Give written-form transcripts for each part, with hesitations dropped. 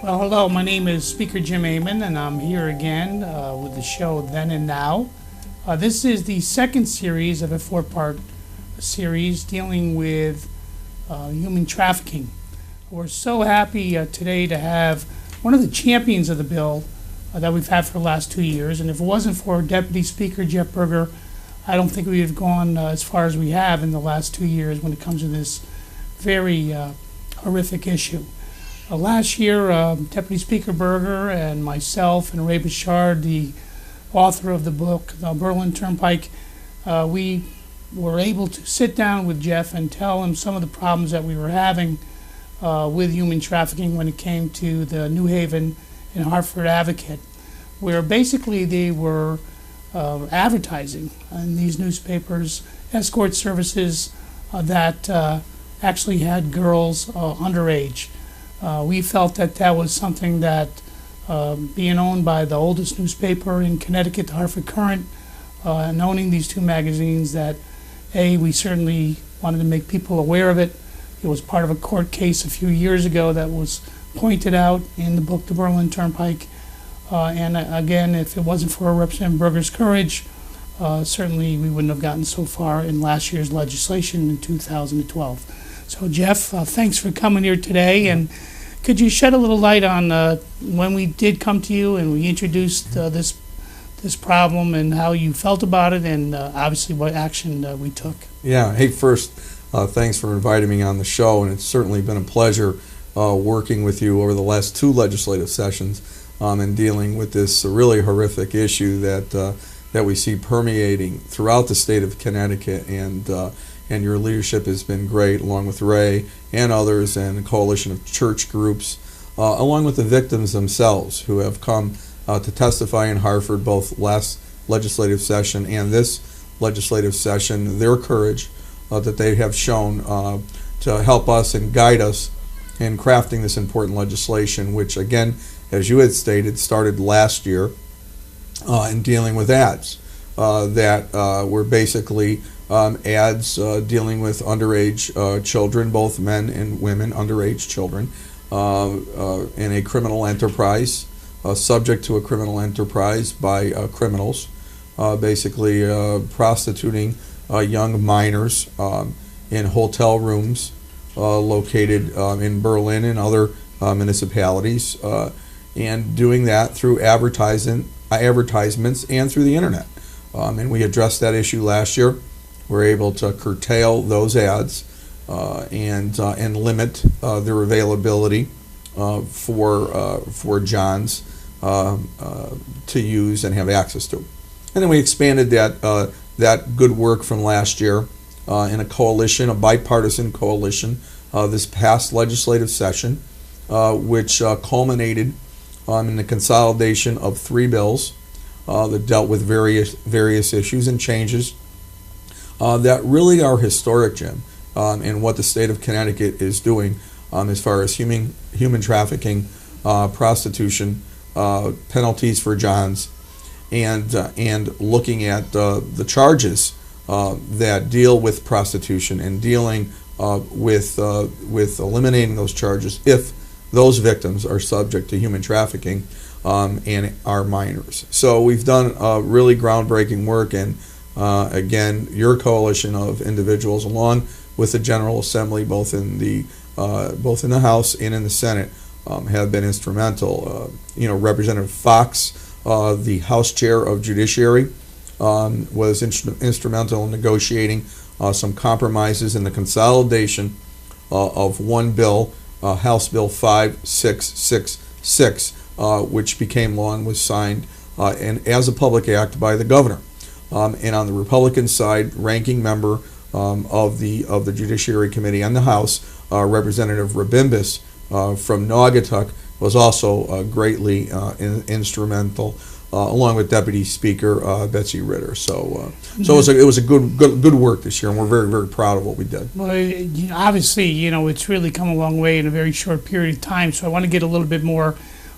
Well, hello, my name is Speaker Jim Amann, and I'm here again with the show Then and Now. This is the second series of a four-part series dealing with human trafficking. We're so happy today to have one of the champions of the bill that we've had for the last 2 years, and if it wasn't for Deputy Speaker Jeff Berger, I don't think we would have gone as far as we have in the last 2 years when it comes to this very horrific issue. Last year, Deputy Speaker Berger and myself and Ray Bouchard, the author of the book, The Berlin Turnpike, we were able to sit down with Jeff and tell him some of the problems that we were having with human trafficking when it came to the New Haven and Hartford Advocate, where basically they were advertising in these newspapers escort services that actually had girls underage. We felt that that was something that, being owned by the oldest newspaper in Connecticut, the Hartford Current, and owning these two magazines, that we certainly wanted to make people aware of it. It was part of a court case a few years ago that was pointed out in the book, The Berlin Turnpike. And again, if it wasn't for Representative Berger's courage, certainly we wouldn't have gotten so far in last year's legislation in 2012. So Jeff, thanks for coming here today, and could you shed a little light on when we did come to you and we introduced this problem and how you felt about it, and obviously what action we took? Yeah, hey, first, thanks for inviting me on the show, and it's certainly been a pleasure working with you over the last two legislative sessions and dealing with this really horrific issue that we see permeating throughout the state of Connecticut, and your leadership has been great, along with Ray and others and a coalition of church groups, along with the victims themselves who have come to testify in Hartford both last legislative session and this legislative session, their courage that they have shown to help us and guide us in crafting this important legislation, which again, as you had stated, started last year in dealing with ads that were basically ads dealing with underage children, both men and women, underage children, in a criminal enterprise, subject to a criminal enterprise by criminals, basically prostituting young minors in hotel rooms located in Berlin and other municipalities, and doing that through advertisements and through the internet. And we addressed that issue last year. We're able to curtail those ads and limit their availability for Johns to use and have access to. And then we expanded that good work from last year in a coalition, a bipartisan coalition, this past legislative session, which culminated in the consolidation of 3 bills that dealt with various issues and changes that really are historic, Jim, and what the state of Connecticut is doing as far as human trafficking, prostitution, penalties for Johns, and looking at the charges that deal with prostitution and dealing with eliminating those charges if those victims are subject to human trafficking and are minors. So we've done really groundbreaking work, and again, your coalition of individuals, along with the General Assembly, both in the House and in the Senate, have been instrumental. Representative Fox, the House Chair of Judiciary, was instrumental in negotiating some compromises in the consolidation of one bill, House Bill 5666, which became law and was signed and as a public act by the governor. And on the Republican side, ranking member of the Judiciary Committee on the House, Representative Rabimbis from Naugatuck, was also greatly instrumental, along with Deputy Speaker Betsy Ritter. So it was a good work this year, and we're very, very proud of what we did. Well, obviously, it's really come a long way in a very short period of time, so I want to get a little bit more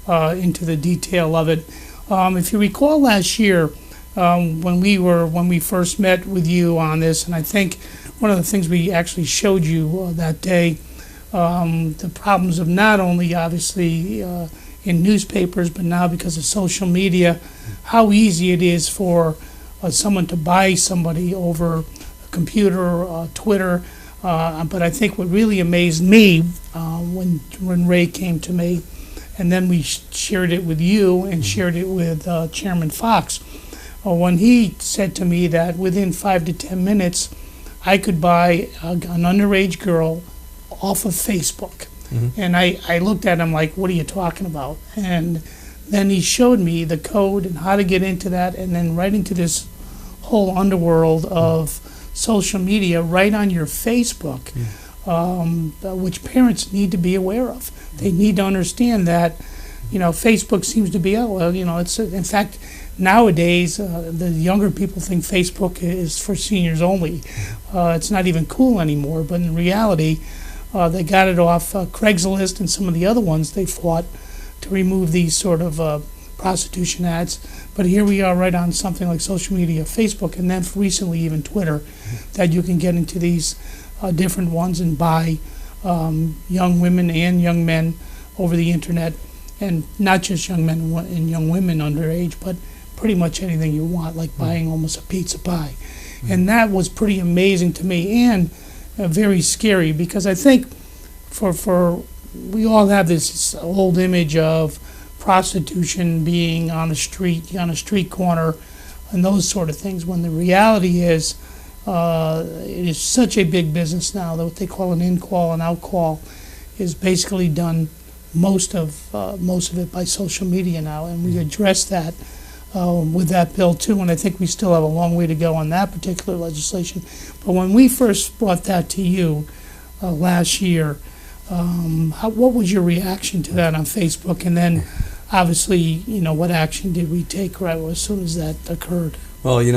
into the detail of it. If you recall last year, when we first met with you on this, and I think one of the things we actually showed you that day the problems of not only obviously in newspapers, but now because of social media, how easy it is for someone to buy somebody over a computer, Twitter. But I think what really amazed me when Ray came to me, and then we shared it with you and shared it with Chairman Fox, when he said to me that within 5 to 10 minutes, I could buy an underage girl off of Facebook. And I looked at him like, what are you talking about? And then he showed me the code and how to get into that, and then right into this whole underworld of social media right on your Facebook, which parents need to be aware of. They need to understand that, Facebook seems to be, it's, in fact, nowadays, the younger people think Facebook is for seniors only. It's not even cool anymore, but in reality, they got it off Craigslist and some of the other ones they fought to remove these sort of prostitution ads. But here we are right on something like social media, Facebook, and then recently even Twitter, that you can get into these different ones and buy young women and young men over the internet, and not just young men and young women underage, but pretty much anything you want, like buying almost a pizza pie. And that was pretty amazing to me, and very scary, because I think for we all have this old image of prostitution being on a street corner and those sort of things, when the reality is it is such a big business now that what they call an in-call and out-call is basically done most of it by social media now, and we address that with that bill too, and I think we still have a long way to go on that particular legislation. But when we first brought that to you last year, what was your reaction to that on Facebook? And then, obviously, what action did we take right as soon as that occurred? Well, you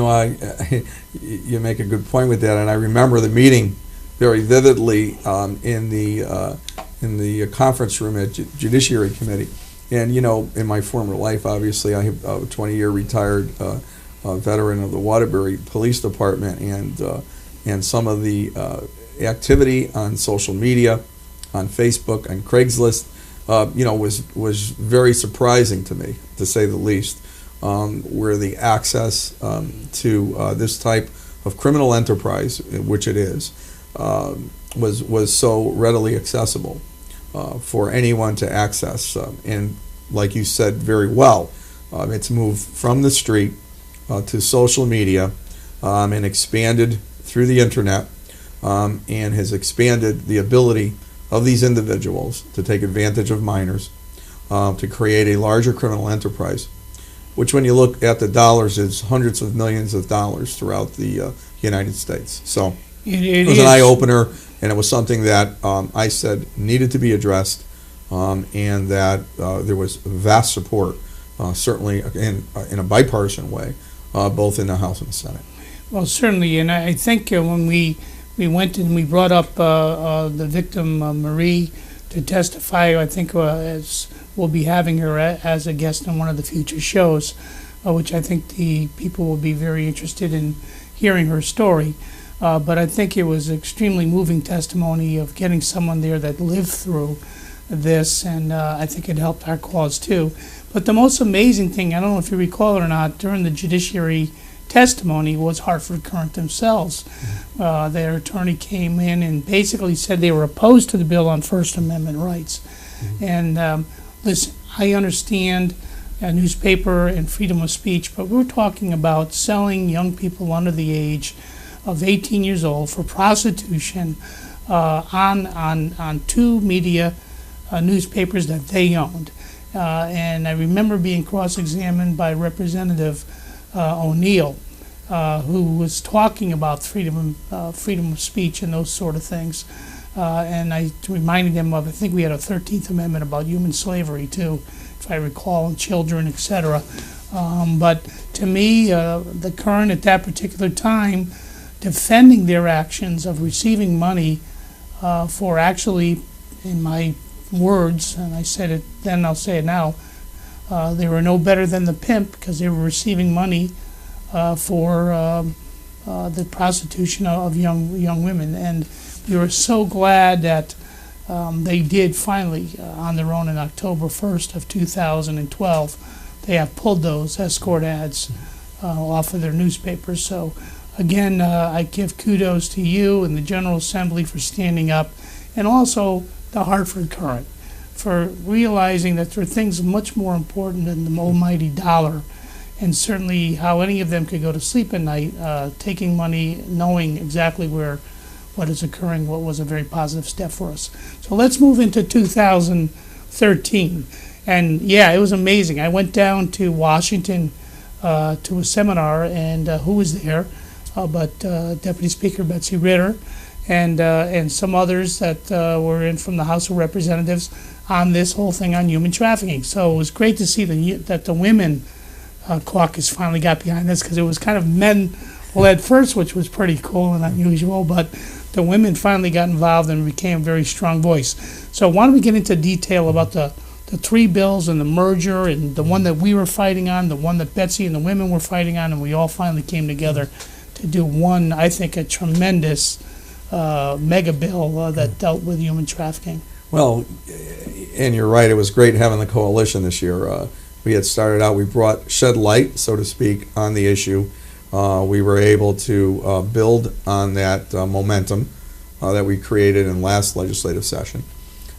make a good point with that, and I remember the meeting very vividly in the conference room at Judiciary Committee. And, in my former life, obviously, I have a 20-year retired veteran of the Waterbury Police Department, and some of the activity on social media, on Facebook, on Craigslist, was very surprising to me, to say the least, where the access to this type of criminal enterprise, which it is, was so readily accessible for anyone to access. And like you said very well, it's moved from the street to social media and expanded through the internet, and has expanded the ability of these individuals to take advantage of minors, to create a larger criminal enterprise, which when you look at the dollars is hundreds of millions of dollars throughout the United States. So it was an eye-opener, and it was something that I said needed to be addressed, and that there was vast support, certainly in a bipartisan way, both in the House and the Senate. Well, certainly, and I think when we went and we brought up the victim, Marie, to testify, I think as we'll be having her as a guest on one of the future shows, which I think the people will be very interested in hearing her story. But I think it was extremely moving testimony of getting someone there that lived through this, and I think it helped our cause too. But the most amazing thing, I don't know if you recall it or not, during the judiciary testimony was Hartford Current themselves. Their attorney came in and basically said they were opposed to the bill on First Amendment rights. And listen, I understand a newspaper and freedom of speech, but we're talking about selling young people under the age of 18 years old for prostitution on two media newspapers that they owned. And I remember being cross-examined by Representative O'Neill, who was talking about freedom of speech and those sort of things. And I reminded him of, I think we had a 13th Amendment about human slavery too, if I recall, and children, etc. But to me, the Current at that particular time, defending their actions of receiving money for actually, in my words, and I said it then, I'll say it now, they were no better than the pimp because they were receiving money for the prostitution of young women. And we were so glad that They did finally, on their own in October 1st of 2012, they have pulled those escort ads off of their newspapers. So again, I give kudos to you and the General Assembly for standing up, and also the Hartford Current for realizing that there are things much more important than the almighty dollar, and certainly how any of them could go to sleep at night, taking money, knowing exactly what is occurring, what was a very positive step for us. So let's move into 2013. And yeah, it was amazing. I went down to Washington to a seminar, and who was there but Deputy Speaker Betsy Ritter and some others that were in from the House of Representatives on this whole thing on human trafficking. So it was great to see that the women caucus finally got behind this, because it was kind of men-led first, which was pretty cool and unusual, but the women finally got involved and became a very strong voice. So why don't we get into detail about the three bills and the merger, and the one that we were fighting on, the one that Betsy and the women were fighting on, and we all finally came together to do one, I think, a tremendous mega bill that dealt with human trafficking. Well, and you're right, it was great having the coalition this year. We had started out, we shed light, so to speak, on the issue. We were able to build on that momentum that we created in last legislative session,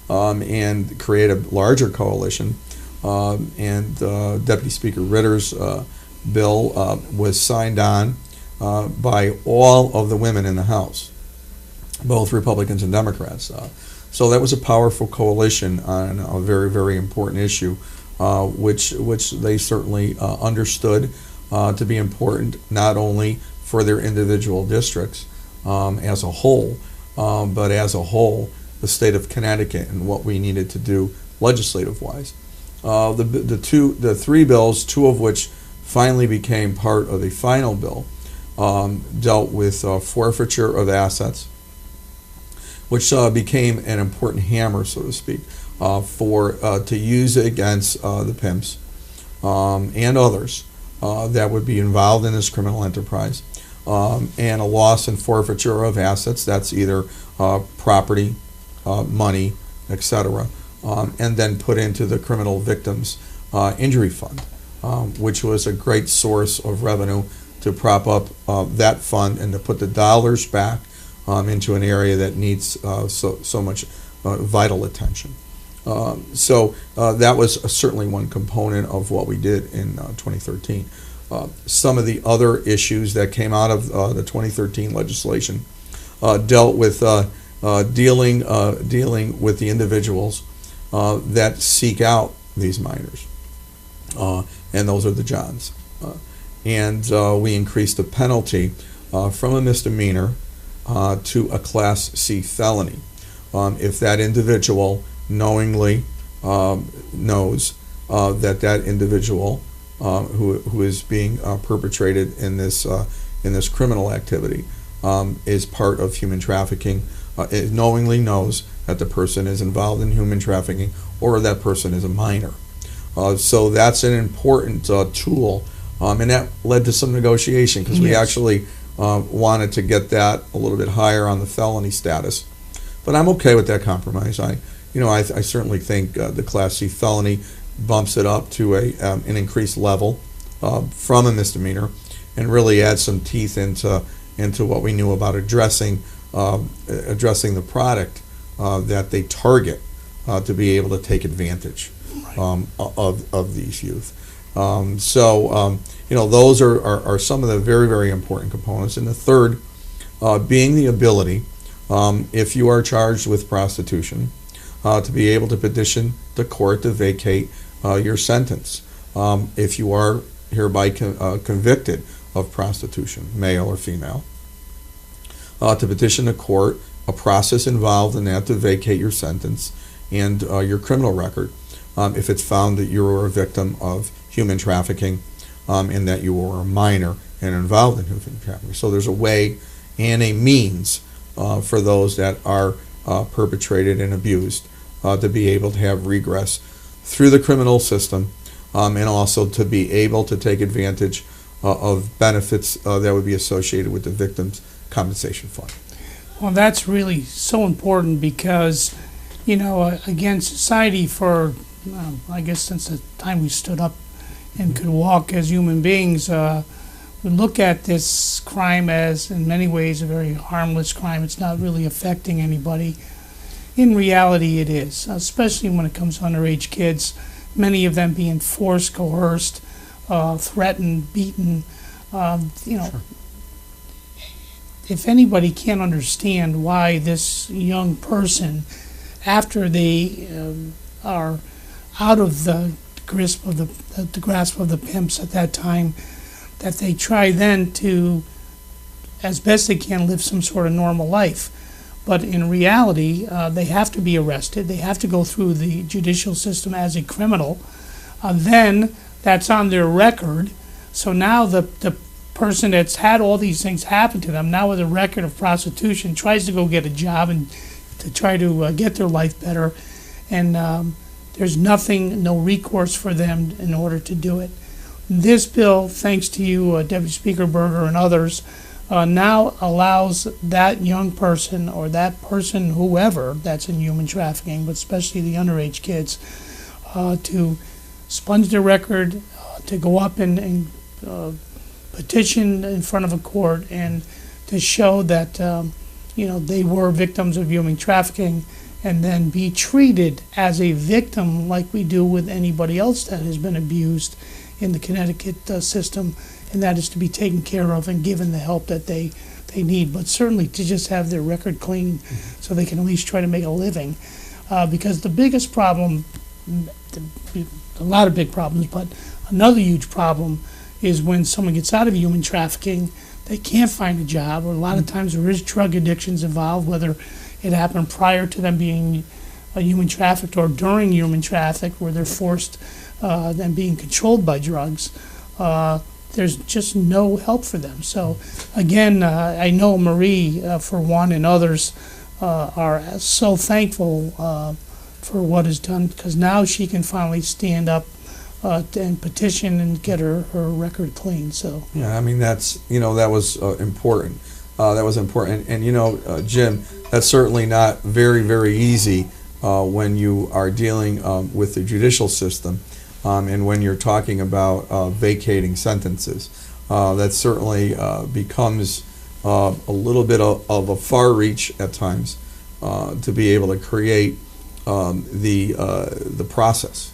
and create a larger coalition. And Deputy Speaker Ritter's bill was signed on by all of the women in the House, both Republicans and Democrats. So that was a powerful coalition on a very, very important issue, which they certainly understood to be important, not only for their individual districts as a whole, but as a whole, the state of Connecticut and what we needed to do legislative-wise. The three bills, two of which finally became part of the final bill, dealt with forfeiture of assets, which became an important hammer, so to speak, to use against the pimps and others that would be involved in this criminal enterprise, and a loss and forfeiture of assets. That's either property, money, etc., and then put into the criminal victims injury fund, which was a great source of revenue to prop up that fund and to put the dollars back into an area that needs so much vital attention. So that was certainly one component of what we did in 2013. Some of the other issues that came out of the 2013 legislation dealt with dealing with the individuals that seek out these minors, and those are the Johns. And we increased the penalty from a misdemeanor to a Class C felony if that individual knowingly knows that individual who is being perpetrated in this criminal activity is part of human trafficking. It knowingly knows that the person is involved in human trafficking, or that person is a minor. So that's an important tool, and that led to some negotiation, because we actually wanted to get that a little bit higher on the felony status. But I'm okay with that compromise. I certainly think the Class C felony bumps it up to an increased level from a misdemeanor, and really adds some teeth into what we knew about addressing the product that they target to be able to take advantage of these youth. Those are some of the very, very important components. And the third being the ability, if you are charged with prostitution, to be able to petition the court to vacate your sentence. If you are hereby convicted of prostitution, male or female, to petition the court, a process involved in that to vacate your sentence and your criminal record if it's found that you were a victim of human trafficking and that you were a minor and involved in human trafficking. So there's a way and a means for those that are perpetrated and abused to be able to have regress through the criminal system, and also to be able to take advantage of benefits that would be associated with the victim's compensation fund. Well, that's really so important, because again, society for, I guess since the time we stood up and could walk as human beings, we look at this crime as, in many ways, a very harmless crime. It's not really affecting anybody. In reality, it is, especially when it comes to underage kids, many of them being forced, coerced, threatened, beaten. Sure. If anybody can't understand why this young person, after they are out of the grasp of the pimps at that time, that they try then to, as best they can, live some sort of normal life. But in reality, they have to be arrested. They have to go through the judicial system as a criminal. Then that's on their record. So now the person that's had all these things happen to them, now with a record of prostitution, tries to go get a job and to try to get their life better. And there's no recourse for them in order to do it. This bill, thanks to you, Deputy Speaker Berger and others, now allows that young person or that person, whoever that's in human trafficking, but especially the underage kids, to sponge their record, to go up and petition in front of a court and to show that they were victims of human trafficking, and then be treated as a victim like we do with anybody else that has been abused in the Connecticut system, and that is to be taken care of and given the help that they need, but certainly to just have their record clean so they can at least try to make a living. Because the biggest problem, a lot of big problems, but another huge problem is when someone gets out of human trafficking, they can't find a job, or a lot of times there is drug addictions involved, whether it happened prior to them being human trafficked or during human traffic, where they're forced and being controlled by drugs. There's just no help for them. So again, I know Marie, for one, and others are so thankful for what is done, because now she can finally stand up and petition and get her record clean. So yeah, I mean that was important. That was important, and Jim, that's certainly not very, very easy when you are dealing with the judicial system, and when you're talking about vacating sentences. That certainly becomes a little bit of a far reach at times to be able to create the process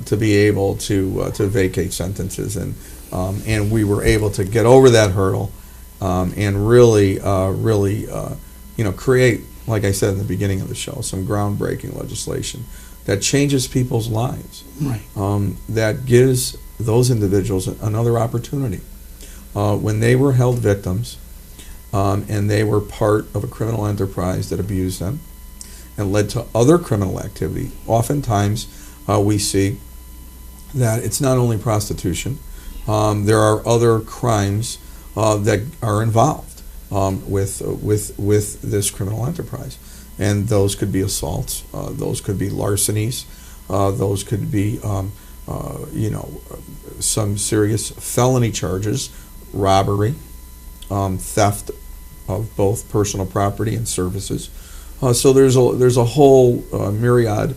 to be able to vacate sentences, and we were able to get over that hurdle and really create, like I said in the beginning of the show, some groundbreaking legislation that changes people's lives, right. That gives those individuals another opportunity. When they were held victims and they were part of a criminal enterprise that abused them and led to other criminal activity, oftentimes we see that it's not only prostitution, there are other crimes that are involved with this criminal enterprise. And those could be assaults, those could be larcenies, those could be some serious felony charges, robbery, theft of both personal property and services. So there's a whole myriad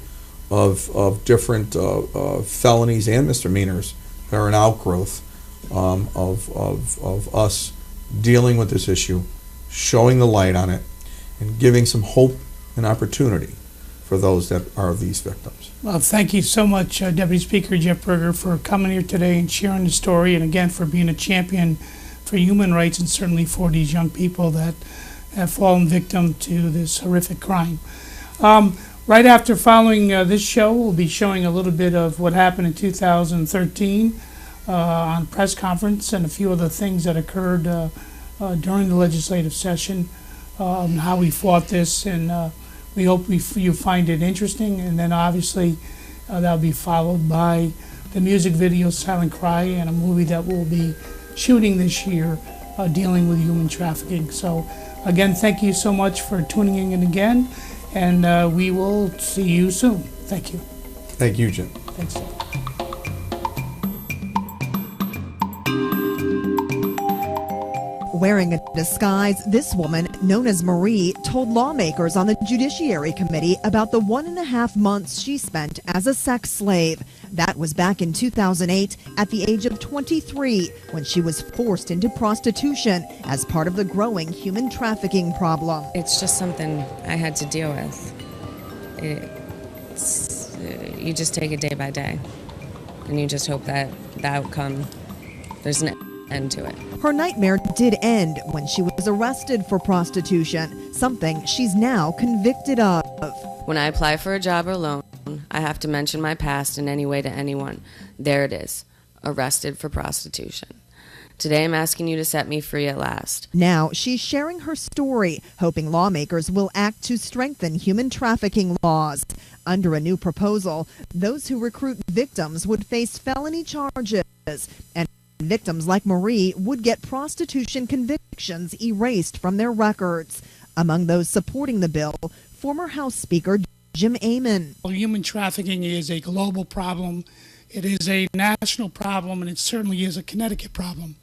of different felonies and misdemeanors that are an outgrowth of us dealing with this issue, showing the light on it, and giving some hope and opportunity for those that are these victims. Well, thank you so much, Deputy Speaker Jeff Berger, for coming here today and sharing the story, and again for being a champion for human rights, and certainly for these young people that have fallen victim to this horrific crime. Right after following this show, we'll be showing a little bit of what happened in 2013 on press conference and a few other things that occurred during the legislative session, how we fought this, and we hope you find it interesting. And then obviously that'll be followed by the music video Silent Cry, and a movie that we'll be shooting this year dealing with human trafficking. So again, thank you so much for tuning in again, and we will see you soon. Thank you. Thank you, Jim. Thanks. Wearing a disguise, this woman, known as Marie, told lawmakers on the Judiciary Committee about the 1.5 months she spent as a sex slave. That was back in 2008 at the age of 23 when she was forced into prostitution as part of the growing human trafficking problem. It's just something I had to deal with. You just take it day by day, and you just hope that the outcome, there's an end to it. Her nightmare did end when she was arrested for prostitution, something she's now convicted of. When I apply for a job or loan, I have to mention my past in any way to anyone. There it is, arrested for prostitution. Today I'm asking you to set me free at last. Now she's sharing her story, hoping lawmakers will act to strengthen human trafficking laws. Under a new proposal, those who recruit victims would face felony charges, and victims like Marie would get prostitution convictions erased from their records. Among those supporting the bill, former House Speaker Jim Amann. Human trafficking is a global problem. It is a national problem, and it certainly is a Connecticut problem.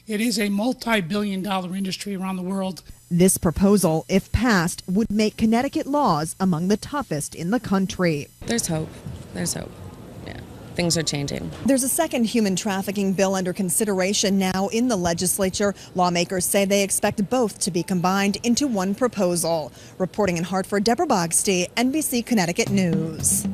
It is a multi-billion-dollar industry around the world. This proposal, if passed, would make Connecticut laws among the toughest in the country. There's hope. There's hope. Yeah, things are changing. There's a second human trafficking bill under consideration now in the legislature. Lawmakers say they expect both to be combined into one proposal. Reporting in Hartford, Deborah Bogsty, NBC Connecticut News.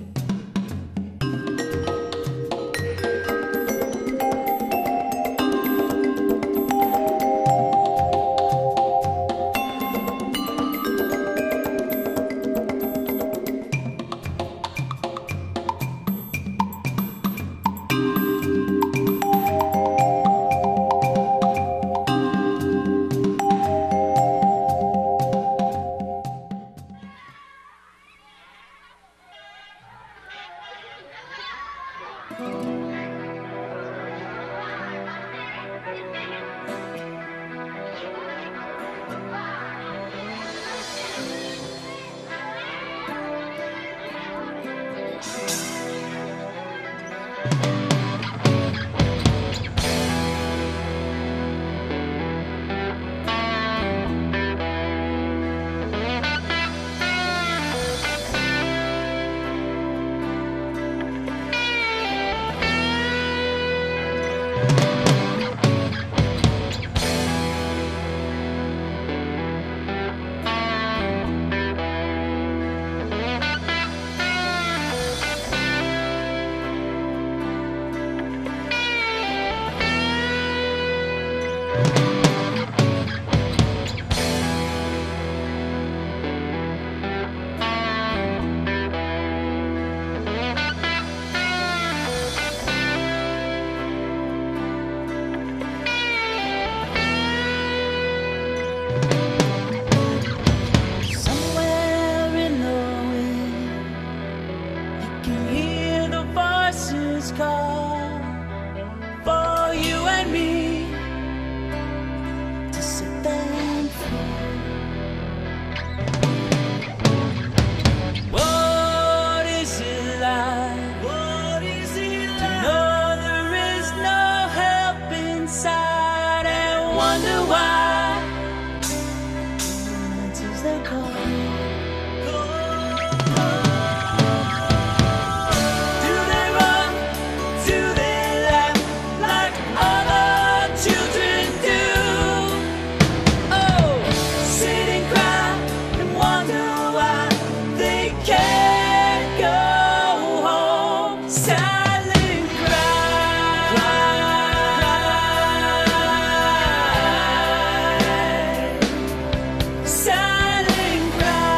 Silent cry.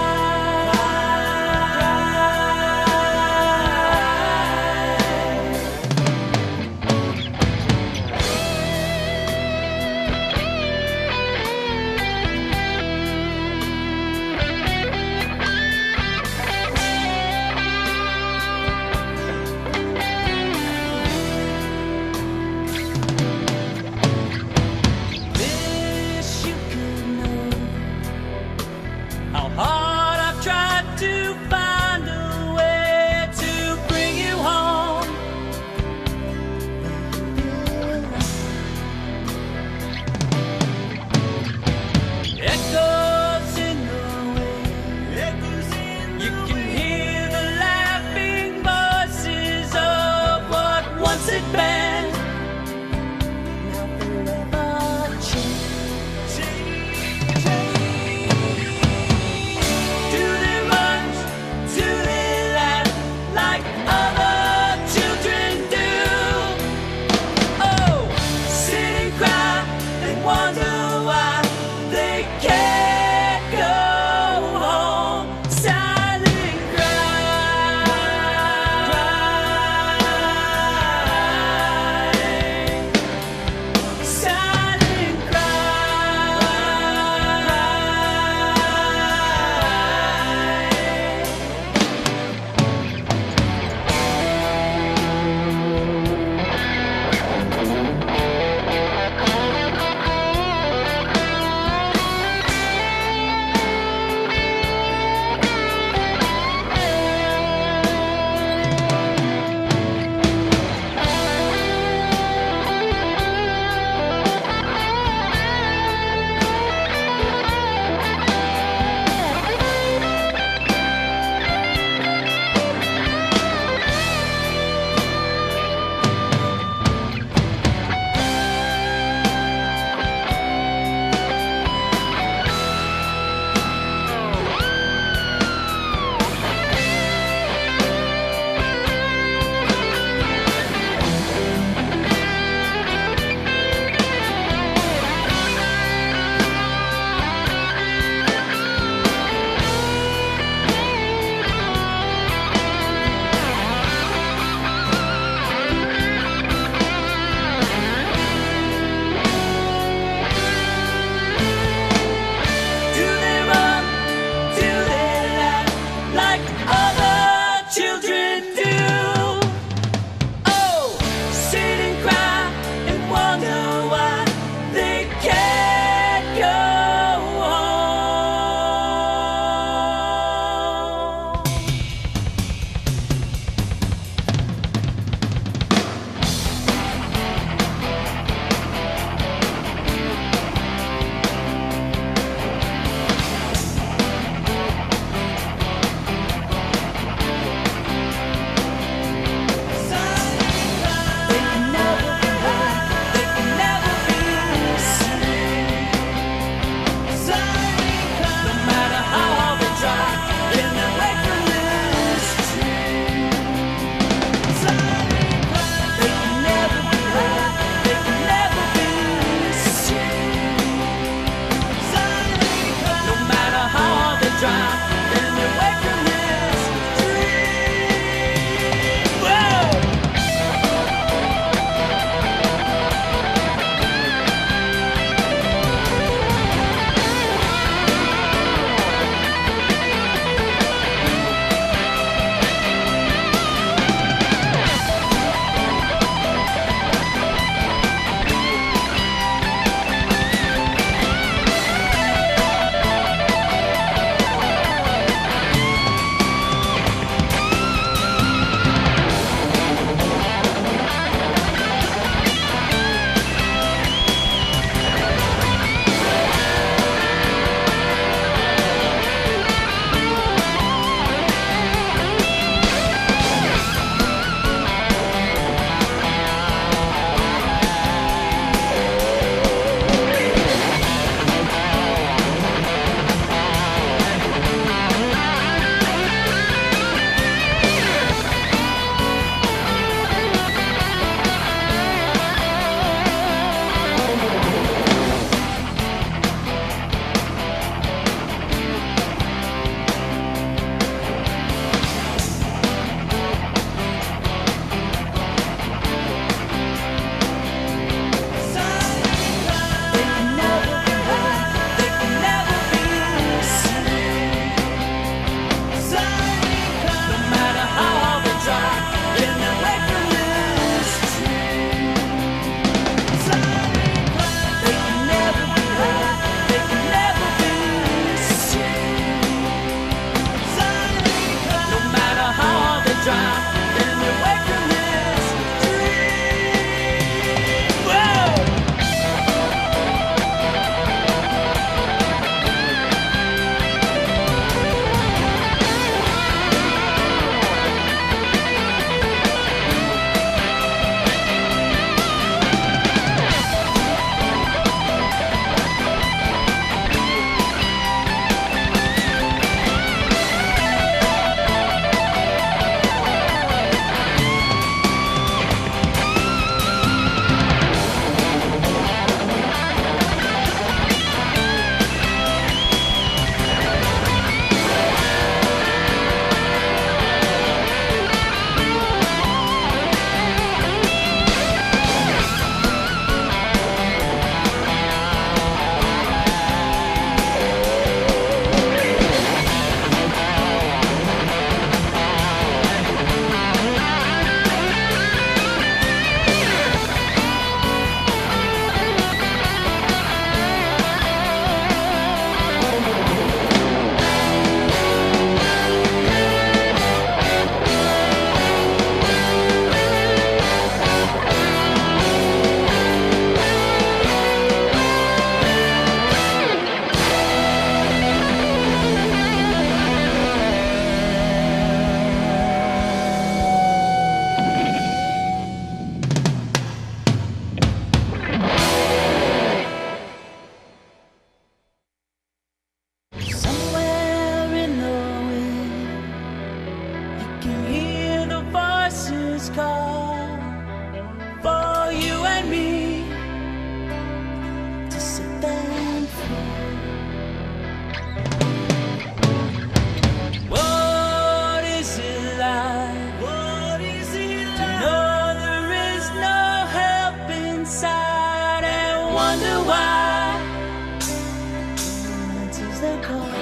the call.